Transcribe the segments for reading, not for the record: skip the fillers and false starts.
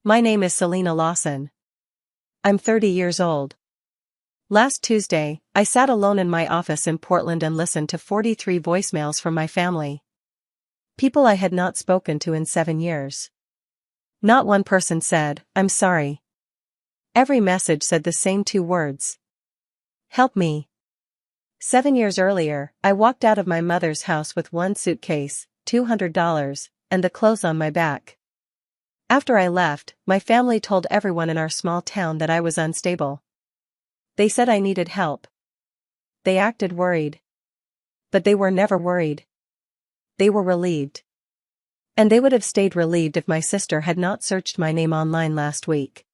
My name is Selena Lawson. I'm 30 years old. Last Tuesday, I sat alone in my office in Portland and listened to 43 voicemails from my family. People I had not spoken to in 7 years. Not one person said, "I'm sorry." Every message said the same 2 words. Help me. 7 years earlier, I walked out of my mother's house with one suitcase, $200, and the clothes on my back. After I left, my family told everyone in our small town that I was unstable. They said I needed help. They acted worried. But they were never worried. They were relieved. And they would have stayed relieved if my sister had not searched my name online last week.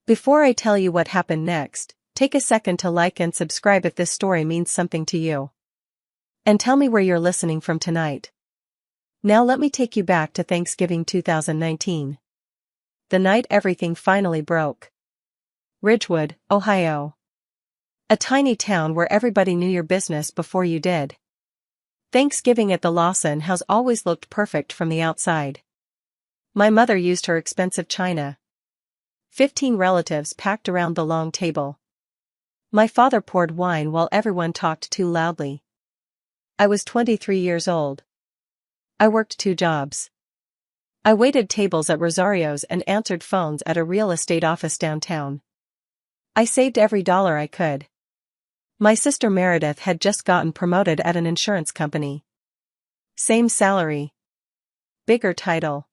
Before I tell you what happened next, take a second to like and subscribe if this story means something to you. And tell me where you're listening from tonight. Now let me take you back to Thanksgiving 2019. The night everything finally broke. Ridgewood, Ohio. A tiny town where everybody knew your business before you did. Thanksgiving at the Lawson house always looked perfect from the outside. My mother used her expensive china. 15 relatives packed around the long table. My father poured wine while everyone talked too loudly. I was 23 years old. I worked 2 jobs. I waited tables at Rosario's and answered phones at a real estate office downtown. I saved every dollar I could. My sister Meredith had just gotten promoted at an insurance company. Same salary. Bigger title.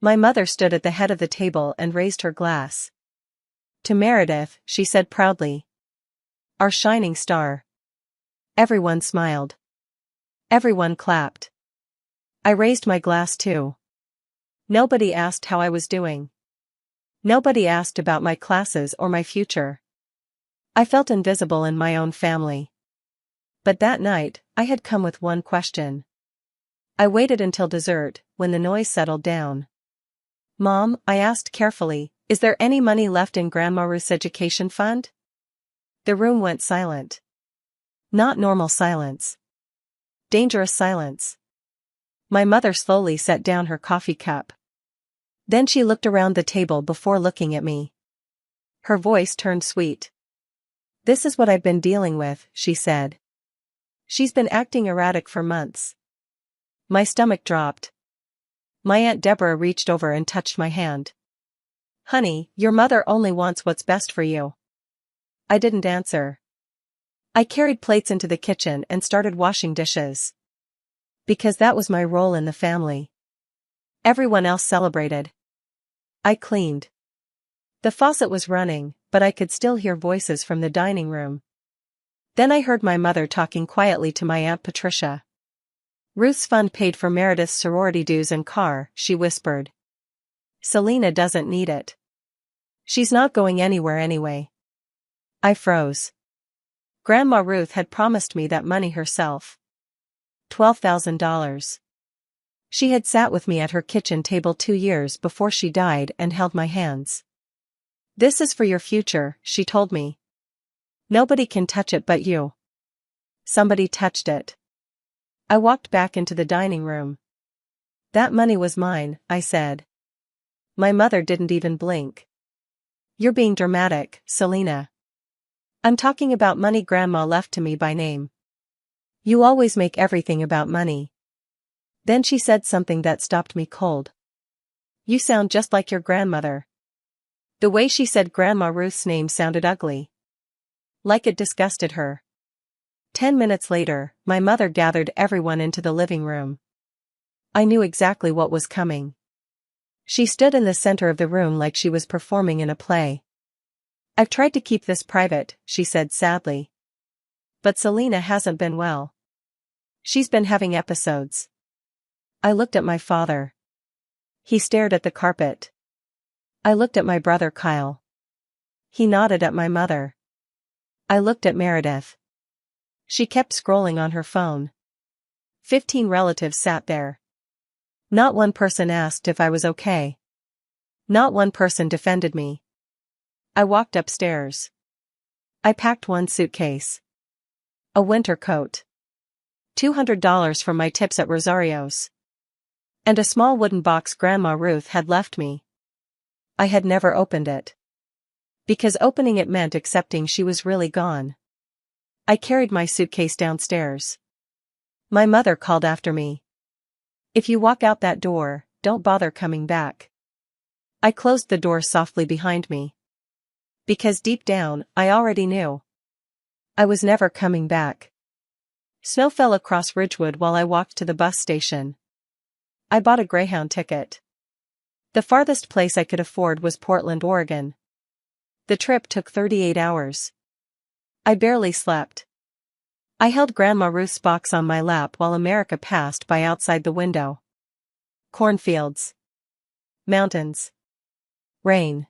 My mother stood at the head of the table and raised her glass. To Meredith, she said proudly, "Our shining star." Everyone smiled. Everyone clapped. I raised my glass too. Nobody asked how I was doing. Nobody asked about my classes or my future. I felt invisible in my own family. But that night, I had come with one question. I waited until dessert, when the noise settled down. "Mom," I asked carefully, "is there any money left in Grandma Ruth's education fund?" The room went silent. Not normal silence. Dangerous silence. My mother slowly set down her coffee cup. Then she looked around the table before looking at me. Her voice turned sweet. "This is what I've been dealing with," she said. "She's been acting erratic for months." My stomach dropped. My Aunt Deborah reached over and touched my hand. "Honey, your mother only wants what's best for you." I didn't answer. I carried plates into the kitchen and started washing dishes. Because that was my role in the family. Everyone else celebrated. I cleaned. The faucet was running, but I could still hear voices from the dining room. Then I heard my mother talking quietly to my Aunt Patricia. "Ruth's fund paid for Meredith's sorority dues and car," she whispered. "Selena doesn't need it. She's not going anywhere anyway." I froze. Grandma Ruth had promised me that money herself. $12,000. She had sat with me at her kitchen table 2 years before she died and held my hands. "This is for your future," she told me. "Nobody can touch it but you." Somebody touched it. I walked back into the dining room. "That money was mine," I said. My mother didn't even blink. "You're being dramatic, Selena. I'm talking about money Grandma left to me by name. You always make everything about money." Then she said something that stopped me cold. "You sound just like your grandmother." The way she said Grandma Ruth's name sounded ugly. Like it disgusted her. 10 minutes later, my mother gathered everyone into the living room. I knew exactly what was coming. She stood in the center of the room like she was performing in a play. "I've tried to keep this private," she said sadly. "But Selena hasn't been well. She's been having episodes." I looked at my father. He stared at the carpet. I looked at my brother Kyle. He nodded at my mother. I looked at Meredith. She kept scrolling on her phone. 15 relatives sat there. Not one person asked if I was okay. Not one person defended me. I walked upstairs. I packed one suitcase. A winter coat. $200 from my tips at Rosario's. And a small wooden box Grandma Ruth had left me. I had never opened it. Because opening it meant accepting she was really gone. I carried my suitcase downstairs. My mother called after me. "If you walk out that door, don't bother coming back." I closed the door softly behind me. Because deep down, I already knew. I was never coming back. Snow fell across Ridgewood while I walked to the bus station. I bought a Greyhound ticket. The farthest place I could afford was Portland, Oregon. The trip took 38 hours. I barely slept. I held Grandma Ruth's box on my lap while America passed by outside the window. Cornfields. Mountains. Rain.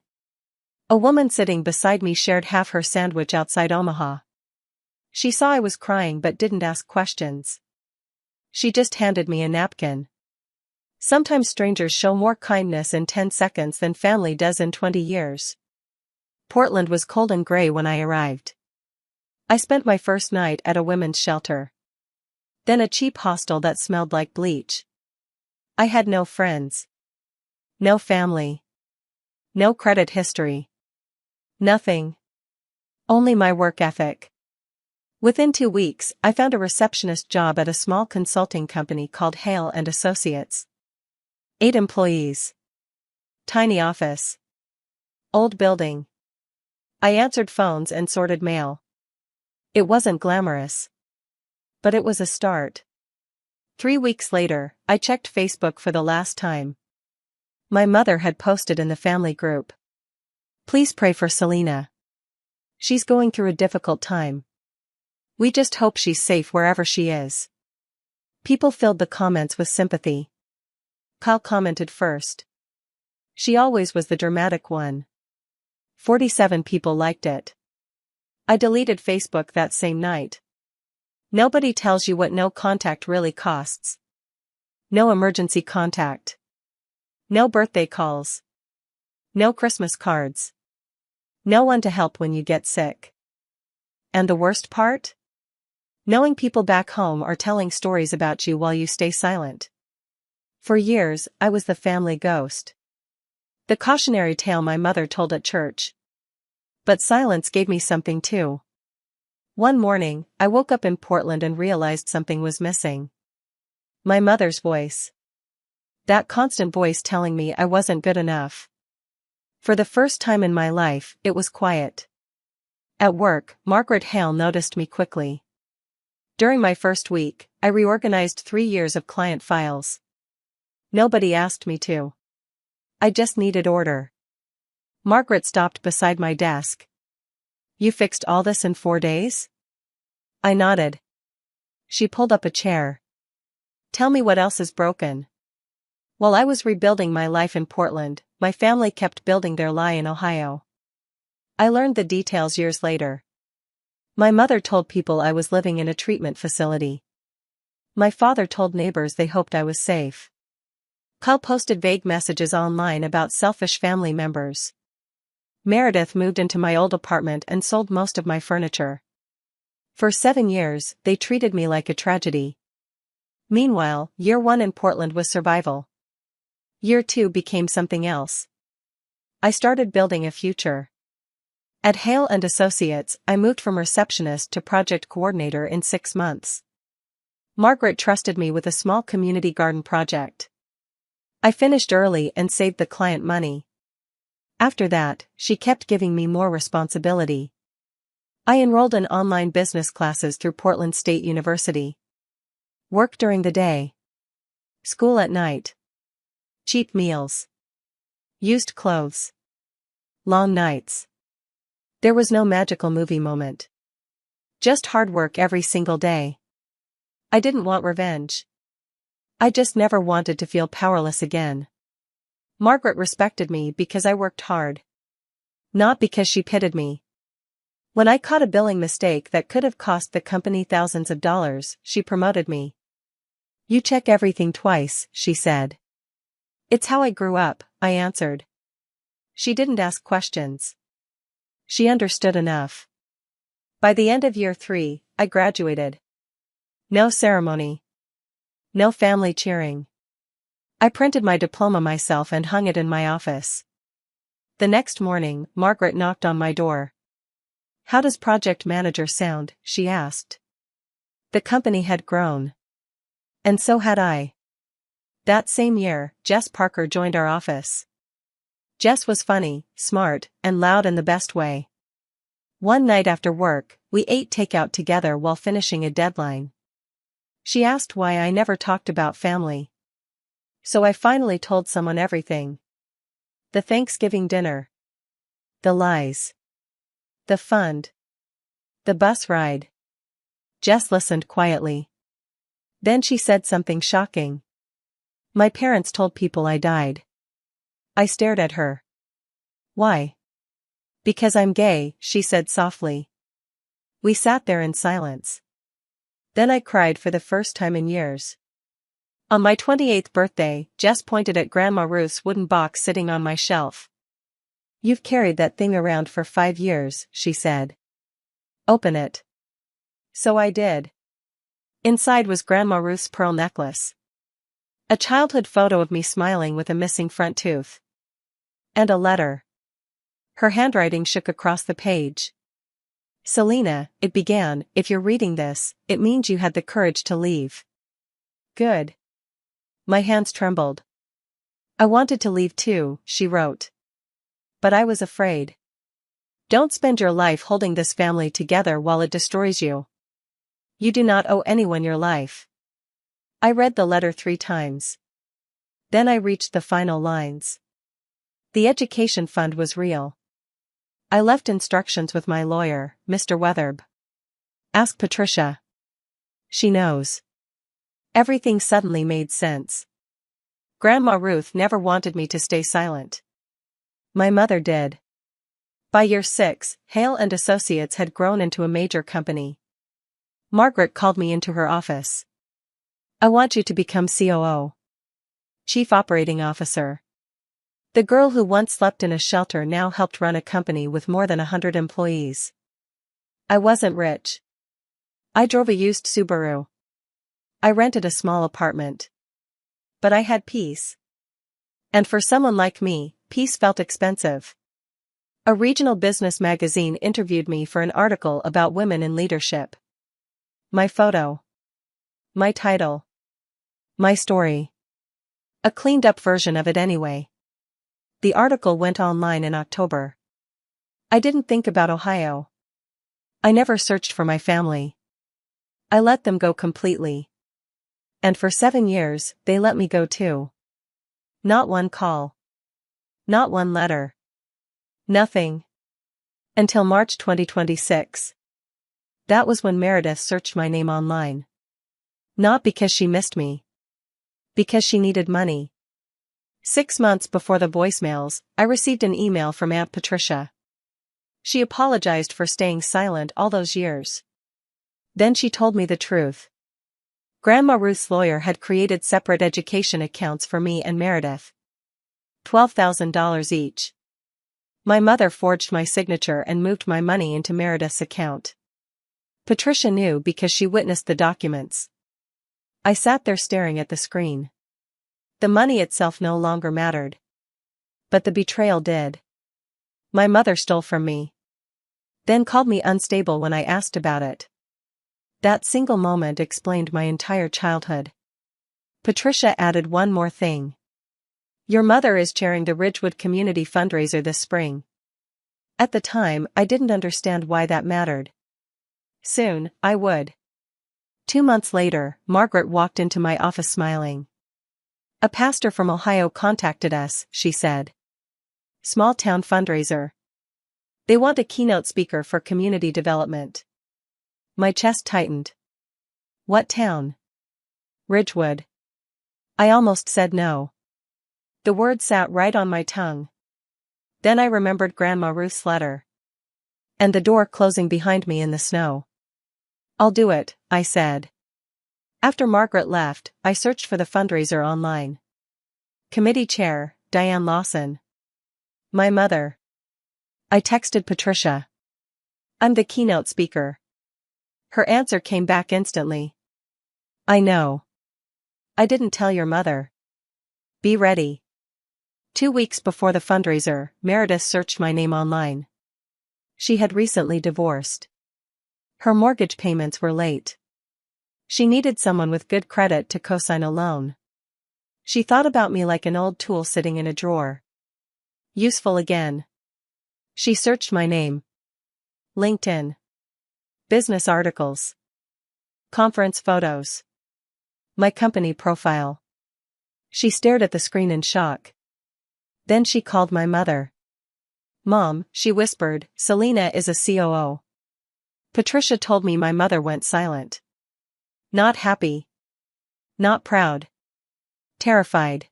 A woman sitting beside me shared half her sandwich outside Omaha. She saw I was crying but didn't ask questions. She just handed me a napkin. Sometimes strangers show more kindness in 10 seconds than family does in 20 years. Portland was cold and gray when I arrived. I spent my first night at a women's shelter. Then a cheap hostel that smelled like bleach. I had no friends. No family. No credit history. Nothing. Only my work ethic. Within 2 weeks, I found a receptionist job at a small consulting company called Hale and Associates. 8 employees. Tiny office. Old building. I answered phones and sorted mail. It wasn't glamorous. But it was a start. 3 weeks later, I checked Facebook for the last time. My mother had posted in the family group. "Please pray for Selena. She's going through a difficult time. We just hope she's safe wherever she is." People filled the comments with sympathy. Kyle commented first. She always was the dramatic one. 47 people liked it. I deleted Facebook that same night. Nobody tells you what no contact really costs. No emergency contact. No birthday calls. No Christmas cards. No one to help when you get sick. And the worst part? Knowing people back home are telling stories about you while you stay silent. For years, I was the family ghost. The cautionary tale my mother told at church. But silence gave me something too. One morning, I woke up in Portland and realized something was missing. My mother's voice. That constant voice telling me I wasn't good enough. For the first time in my life, it was quiet. At work, Margaret Hale noticed me quickly. During my first week, I reorganized 3 years of client files. Nobody asked me to. I just needed order. Margaret stopped beside my desk. "You fixed all this in 4 days?" I nodded. She pulled up a chair. "Tell me what else is broken." While I was rebuilding my life in Portland, my family kept building their lie in Ohio. I learned the details years later. My mother told people I was living in a treatment facility. My father told neighbors they hoped I was safe. Kyle posted vague messages online about selfish family members. Meredith moved into my old apartment and sold most of my furniture. For 7 years, they treated me like a tragedy. Meanwhile, year 1 in Portland was survival. Year 2 became something else. I started building a future. At Hale and Associates, I moved from receptionist to project coordinator in 6 months. Margaret trusted me with a small community garden project. I finished early and saved the client money. After that, she kept giving me more responsibility. I enrolled in online business classes through Portland State University. Work during the day. School at night. Cheap meals. Used clothes. Long nights. There was no magical movie moment. Just hard work every single day. I didn't want revenge. I just never wanted to feel powerless again. Margaret respected me because I worked hard. Not because she pitied me. When I caught a billing mistake that could have cost the company thousands of dollars, she promoted me. "You check everything twice," she said. "It's how I grew up," I answered. She didn't ask questions. She understood enough. By the end of year 3, I graduated. No ceremony. No family cheering. I printed my diploma myself and hung it in my office. The next morning, Margaret knocked on my door. "How does project manager sound?" she asked. The company had grown. And so had I. That same year, Jess Parker joined our office. Jess was funny, smart, and loud in the best way. One night after work, we ate takeout together while finishing a deadline. She asked why I never talked about family. So I finally told someone everything. The Thanksgiving dinner. The lies. The fund. The bus ride. Jess listened quietly. Then she said something shocking. "My parents told people I died." I stared at her. "Why?" "Because I'm gay," she said softly. We sat there in silence. Then I cried for the first time in years. On my 28th birthday, Jess pointed at Grandma Ruth's wooden box sitting on my shelf. "You've carried that thing around for 5 years," she said. "Open it." So I did. Inside was Grandma Ruth's pearl necklace. A childhood photo of me smiling with a missing front tooth. And a letter. Her handwriting shook across the page. "Selena," it began, "if you're reading this, it means you had the courage to leave." Good. My hands trembled. "I wanted to leave too," she wrote. "But I was afraid. Don't spend your life holding this family together while it destroys you. You do not owe anyone your life." I read the letter 3 times. Then I reached the final lines. The education fund was real. I left instructions with my lawyer, Mr. Wetherb. "Ask Patricia. She knows." Everything suddenly made sense. Grandma Ruth never wanted me to stay silent. My mother did. By year 6, Hale and Associates had grown into a major company. Margaret called me into her office. "I want you to become COO. Chief Operating Officer." The girl who once slept in a shelter now helped run a company with more than 100 employees. I wasn't rich. I drove a used Subaru. I rented a small apartment. But I had peace. And for someone like me, peace felt expensive. A regional business magazine interviewed me for an article about women in leadership. My photo. My title. My story. A cleaned-up version of it anyway. The article went online in October. I didn't think about Ohio. I never searched for my family. I let them go completely. And for 7 years, they let me go too. Not one call. Not one letter. Nothing. Until March 2026. That was when Meredith searched my name online. Not because she missed me. Because she needed money. 6 months before the voicemails, I received an email from Aunt Patricia. She apologized for staying silent all those years. Then she told me the truth. Grandma Ruth's lawyer had created separate education accounts for me and Meredith. $12,000 each. My mother forged my signature and moved my money into Meredith's account. Patricia knew because she witnessed the documents. I sat there staring at the screen. The money itself no longer mattered. But the betrayal did. My mother stole from me. Then called me unstable when I asked about it. That single moment explained my entire childhood. Patricia added one more thing. "Your mother is chairing the Ridgewood Community Fundraiser this spring." At the time, I didn't understand why that mattered. Soon, I would. 2 months later, Margaret walked into my office smiling. "A pastor from Ohio contacted us," she said. "Small town fundraiser. They want a keynote speaker for community development." My chest tightened. "What town?" "Ridgewood." I almost said no. The word sat right on my tongue. Then I remembered Grandma Ruth's letter. And the door closing behind me in the snow. "I'll do it," I said. After Margaret left, I searched for the fundraiser online. Committee Chair, Diane Lawson. My mother. I texted Patricia. "I'm the keynote speaker." Her answer came back instantly. "I know. I didn't tell your mother. Be ready. 2 weeks before the fundraiser, Meredith searched my name online. She had recently divorced. Her mortgage payments were late. She needed someone with good credit to co-sign a loan. She thought about me like an old tool sitting in a drawer. Useful again. She searched my name. LinkedIn. Business articles. Conference photos. My company profile. She stared at the screen in shock. Then she called my mother. "Mom," she whispered, "Selena is a COO." Patricia told me. My mother went silent. Not happy. Not proud. Terrified.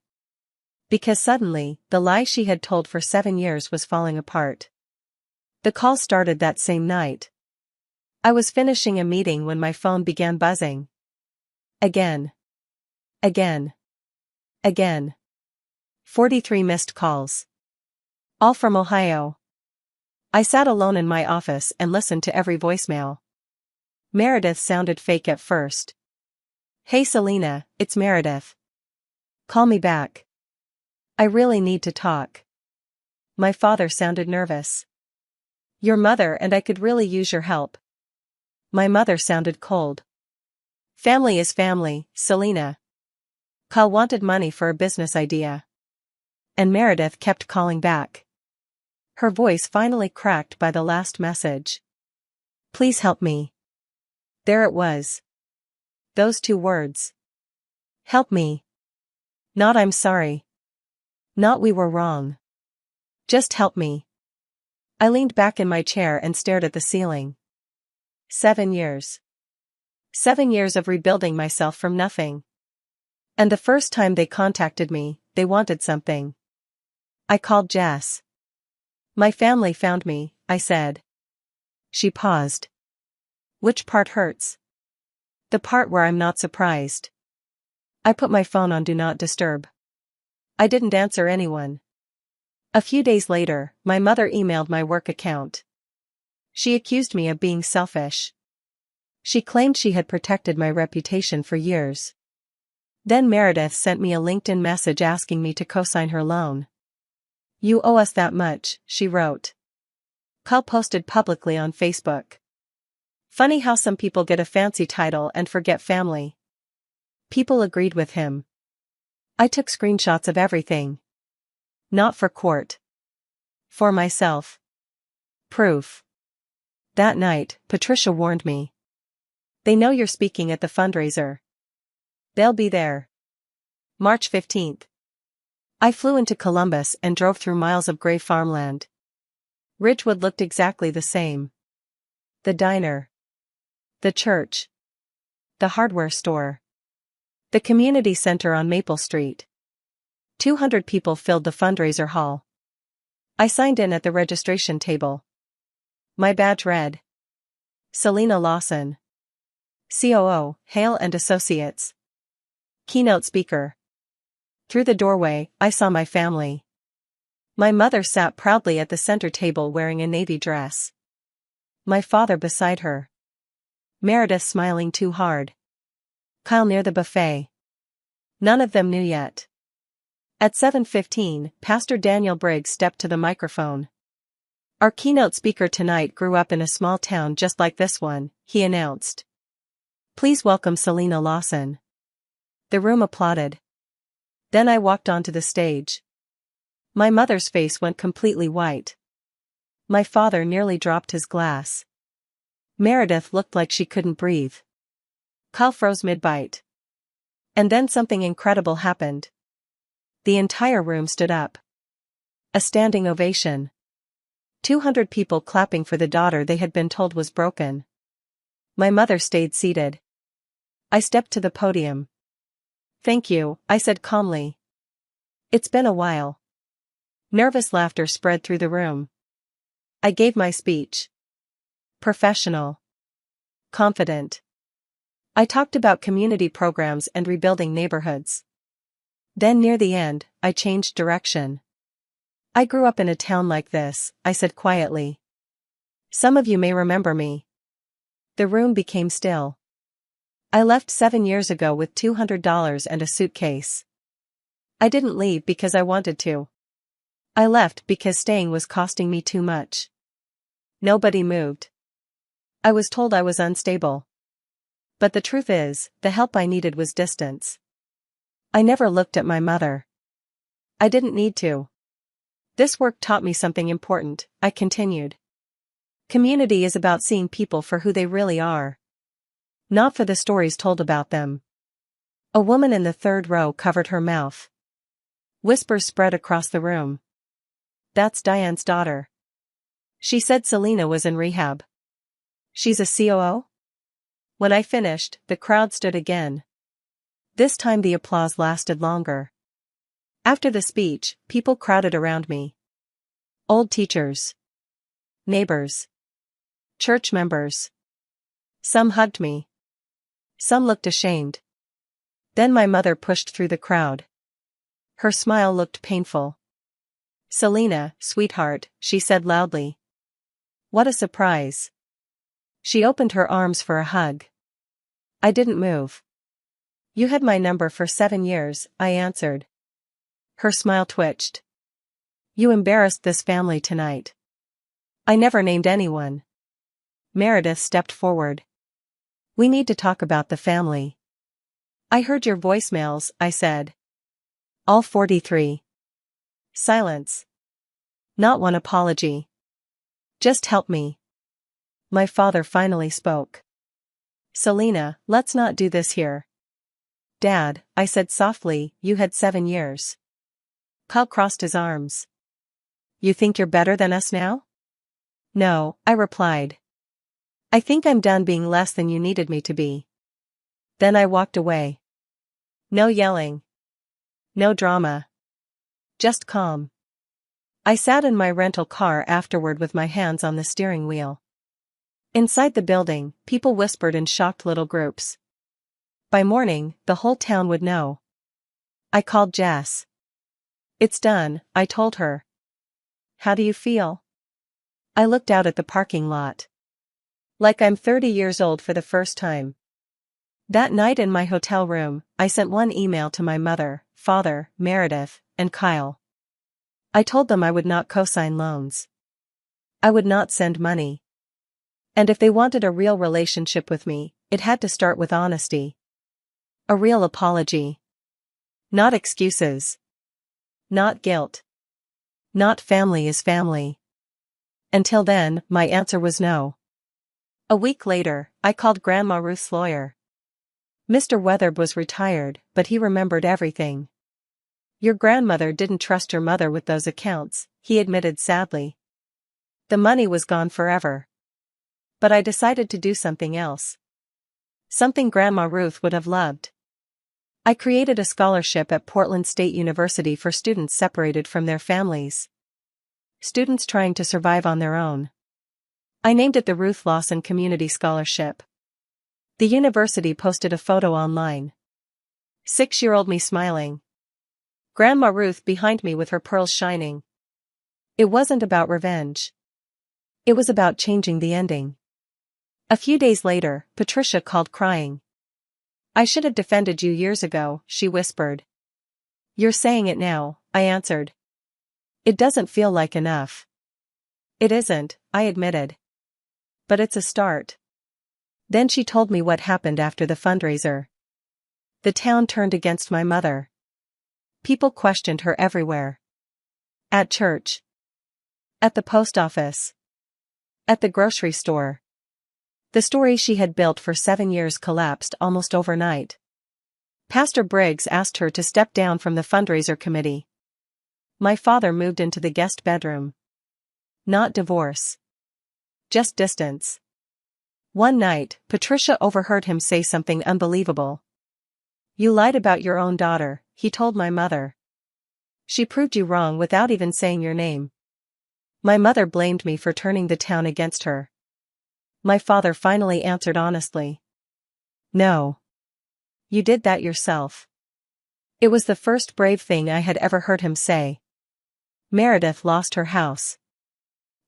Because suddenly, the lie she had told for 7 years was falling apart. The call started that same night. I was finishing a meeting when my phone began buzzing. Again. Again. Again. 43 missed calls. All from Ohio. I sat alone in my office and listened to every voicemail. Meredith sounded fake at first. "Hey Selena, it's Meredith. Call me back. I really need to talk." My father sounded nervous. "Your mother and I could really use your help." My mother sounded cold. "Family is family, Selena." Kyle wanted money for a business idea. And Meredith kept calling back. Her voice finally cracked by the last message. "Please help me." There it was. Those 2 words. Help me. Not "I'm sorry." Not "we were wrong." Just help me. I leaned back in my chair and stared at the ceiling. 7 years. 7 years of rebuilding myself from nothing. And the first time they contacted me, they wanted something. I called Jess. "My family found me," I said. She paused. "Which part hurts?" "The part where I'm not surprised." I put my phone on Do Not Disturb. I didn't answer anyone. A few days later, my mother emailed my work account. She accused me of being selfish. She claimed she had protected my reputation for years. Then Meredith sent me a LinkedIn message asking me to co-sign her loan. "You owe us that much," she wrote. Kyle posted publicly on Facebook. Funny how some people get a fancy title and forget family. People agreed with him. I took screenshots of everything. Not for court. For myself. Proof. That night, Patricia warned me. "They know you're speaking at the fundraiser. They'll be there." March 15th. I flew into Columbus and drove through miles of gray farmland. Ridgewood looked exactly the same. The diner. The church. The hardware store. The community center on Maple Street. 200 people filled the fundraiser hall. I signed in at the registration table. My badge read. Selena Lawson. COO, Hale and Associates. Keynote speaker. Through the doorway, I saw my family. My mother sat proudly at the center table wearing a navy dress. My father beside her. Meredith smiling too hard. Kyle near the buffet. None of them knew yet. At 7:15, Pastor Daniel Briggs stepped to the microphone. "Our keynote speaker tonight grew up in a small town just like this one," he announced. "Please welcome Selena Lawson." The room applauded. Then I walked onto the stage. My mother's face went completely white. My father nearly dropped his glass. Meredith looked like she couldn't breathe. Kyle froze mid-bite. And then something incredible happened. The entire room stood up. A standing ovation. 200 people clapping for the daughter they had been told was broken. My mother stayed seated. I stepped to the podium. "Thank you," I said calmly. "It's been a while." Nervous laughter spread through the room. I gave my speech. Professional. Confident. I talked about community programs and rebuilding neighborhoods. Then near the end, I changed direction. "I grew up in a town like this," I said quietly. "Some of you may remember me." The room became still. I left 7 years ago with $200 and a suitcase. I didn't leave because I wanted to. I left because staying was costing me too much. Nobody moved. I was told I was unstable. But the truth is, the help I needed was distance. I never looked at my mother. I didn't need to. This work taught me something important, I continued. Community is about seeing people for who they really are. Not for the stories told about them. A woman in the third row covered her mouth. Whispers spread across the room. That's Diane's daughter. She said Selena was in rehab. She's a COO? When I finished, the crowd stood again. This time the applause lasted longer. After the speech, people crowded around me. Old teachers. Neighbors. Church members. Some hugged me. Some looked ashamed. Then my mother pushed through the crowd. Her smile looked painful. Selena, sweetheart, she said loudly. What a surprise. She opened her arms for a hug. I didn't move. You had my number for 7 years, I answered. Her smile twitched. You embarrassed this family tonight. I never named anyone. Meredith stepped forward. We need to talk about the family. I heard your voicemails, I said. All 43. Silence. Not one apology. Just help me. My father finally spoke. Selena, let's not do this here. Dad, I said softly, you had 7 years. Kyle crossed his arms. You think you're better than us now? No, I replied. I think I'm done being less than you needed me to be. Then I walked away. No yelling. No drama. Just calm. I sat in my rental car afterward with my hands on the steering wheel. Inside the building, people whispered in shocked little groups. By morning, the whole town would know. I called Jess. It's done, I told her. How do you feel? I looked out at the parking lot. Like I'm 30 years old for the first time. That night in my hotel room, I sent one email to my mother, father, Meredith, and Kyle. I told them I would not co-sign loans. I would not send money. And if they wanted a real relationship with me, it had to start with honesty. A real apology. Not excuses. Not guilt. Not family is family. Until then, my answer was no. A week later, I called Grandma Ruth's lawyer. Mr. Wetherb was retired, but he remembered everything. Your grandmother didn't trust your mother with those accounts, he admitted sadly. The money was gone forever. But I decided to do something else. Something Grandma Ruth would have loved. I created a scholarship at Portland State University for students separated from their families. Students trying to survive on their own. I named it the Ruth Lawson Community Scholarship. The university posted a photo online. 6-year-old me smiling. Grandma Ruth behind me with her pearls shining. It wasn't about revenge. It was about changing the ending. A few days later, Patricia called crying. I should have defended you years ago, she whispered. You're saying it now, I answered. It doesn't feel like enough. It isn't, I admitted. But it's a start. Then she told me what happened after the fundraiser. The town turned against my mother. People questioned her everywhere. At church. At the post office. At the grocery store. The story she had built for 7 years collapsed almost overnight. Pastor Briggs asked her to step down from the fundraiser committee. My father moved into the guest bedroom. Not divorce. Just distance. One night, Patricia overheard him say something unbelievable. You lied about your own daughter, he told my mother. She proved you wrong without even saying your name. My mother blamed me for turning the town against her. My father finally answered honestly. No. You did that yourself. It was the first brave thing I had ever heard him say. Meredith lost her house.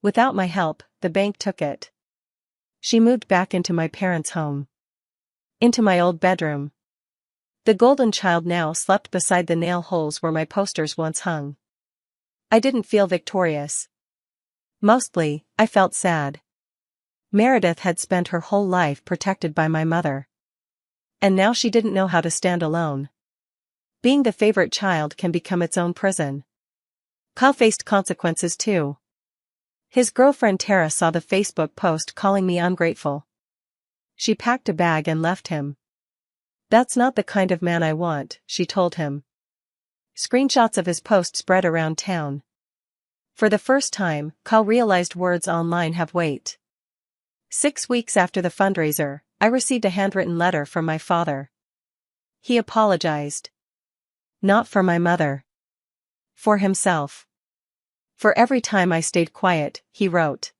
Without my help, the bank took it. She moved back into my parents' home. Into my old bedroom. The golden child now slept beside the nail holes where my posters once hung. I didn't feel victorious. Mostly, I felt sad. Meredith had spent her whole life protected by my mother. And now she didn't know how to stand alone. Being the favorite child can become its own prison. Kyle faced consequences too. His girlfriend Tara saw the Facebook post calling me ungrateful. She packed a bag and left him. "That's not the kind of man I want," she told him. Screenshots of his post spread around town. For the first time, Kyle realized words online have weight. 6 weeks after the fundraiser, I received a handwritten letter from my father. He apologized. Not for my mother. For himself. For every time I stayed quiet, he wrote.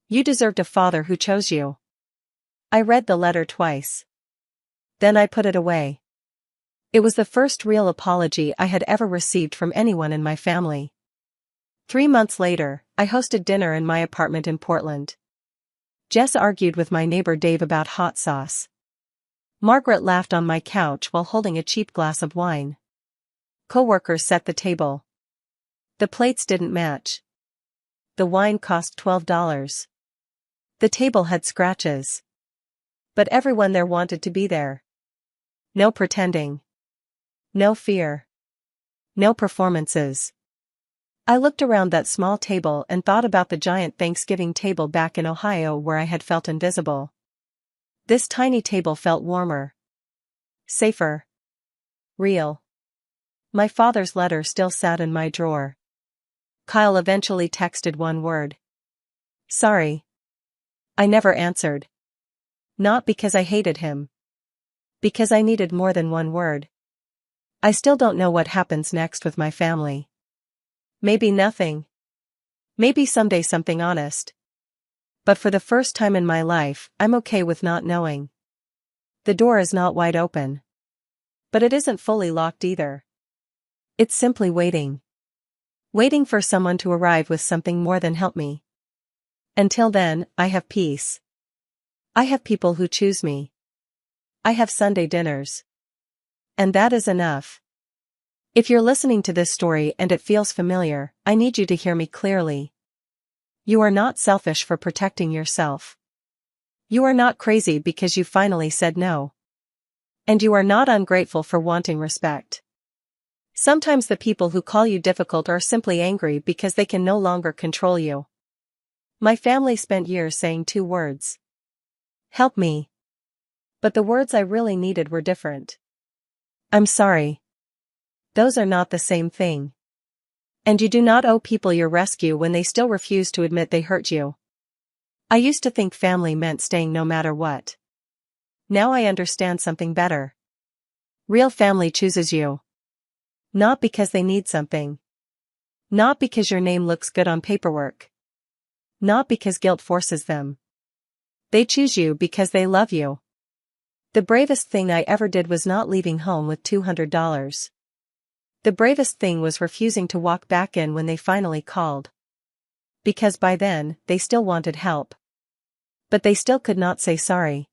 "You deserved a father who chose you." I read the letter twice. Then I put it away. It was the first real apology I had ever received from anyone in my family. 3 months later, I hosted dinner in my apartment in Portland. Jess argued with my neighbor Dave about hot sauce. Margaret laughed on my couch while holding a cheap glass of wine. Coworkers set the table. The plates didn't match. The wine cost $12. The table had scratches. But everyone there wanted to be there. No pretending. No fear. No performances. I looked around that small table and thought about the giant Thanksgiving table back in Ohio where I had felt invisible. This tiny table felt warmer. Safer. Real. My father's letter still sat in my drawer. Kyle eventually texted one word. "Sorry." I never answered. Not because I hated him. Because I needed more than one word. I still don't know what happens next with my family. Maybe nothing. Maybe someday something honest. But for the first time in my life, I'm okay with not knowing. The door is not wide open. But it isn't fully locked either. It's simply waiting. Waiting for someone to arrive with something more than help me. Until then, I have peace. I have people who choose me. I have Sunday dinners. And that is enough. If you're listening to this story and it feels familiar, I need you to hear me clearly. You are not selfish for protecting yourself. You are not crazy because you finally said no. And you are not ungrateful for wanting respect. Sometimes the people who call you difficult are simply angry because they can no longer control you. My family spent years saying 2 words. Help me. But the words I really needed were different. I'm sorry. Those are not the same thing. And you do not owe people your rescue when they still refuse to admit they hurt you. I used to think family meant staying no matter what. Now I understand something better. Real family chooses you. Not because they need something. Not because your name looks good on paperwork. Not because guilt forces them. They choose you because they love you. The bravest thing I ever did was not leaving home with $200. The bravest thing was refusing to walk back in when they finally called. Because by then, they still wanted help. But they still could not say sorry.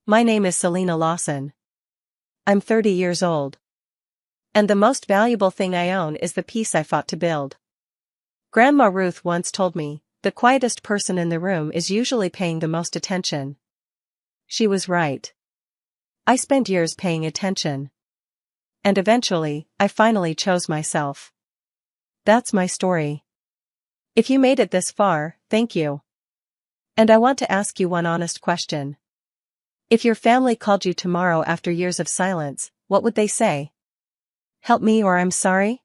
My name is Selena Lawson. I'm 30 years old. And the most valuable thing I own is the peace I fought to build. Grandma Ruth once told me, the quietest person in the room is usually paying the most attention. She was right. I spent years paying attention. And eventually, I finally chose myself. That's my story. If you made it this far, thank you. And I want to ask you one honest question. If your family called you tomorrow after years of silence, what would they say? Help me or I'm sorry?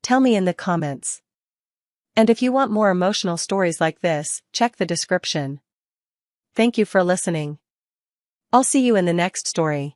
Tell me in the comments. And if you want more emotional stories like this, check the description. Thank you for listening. I'll see you in the next story.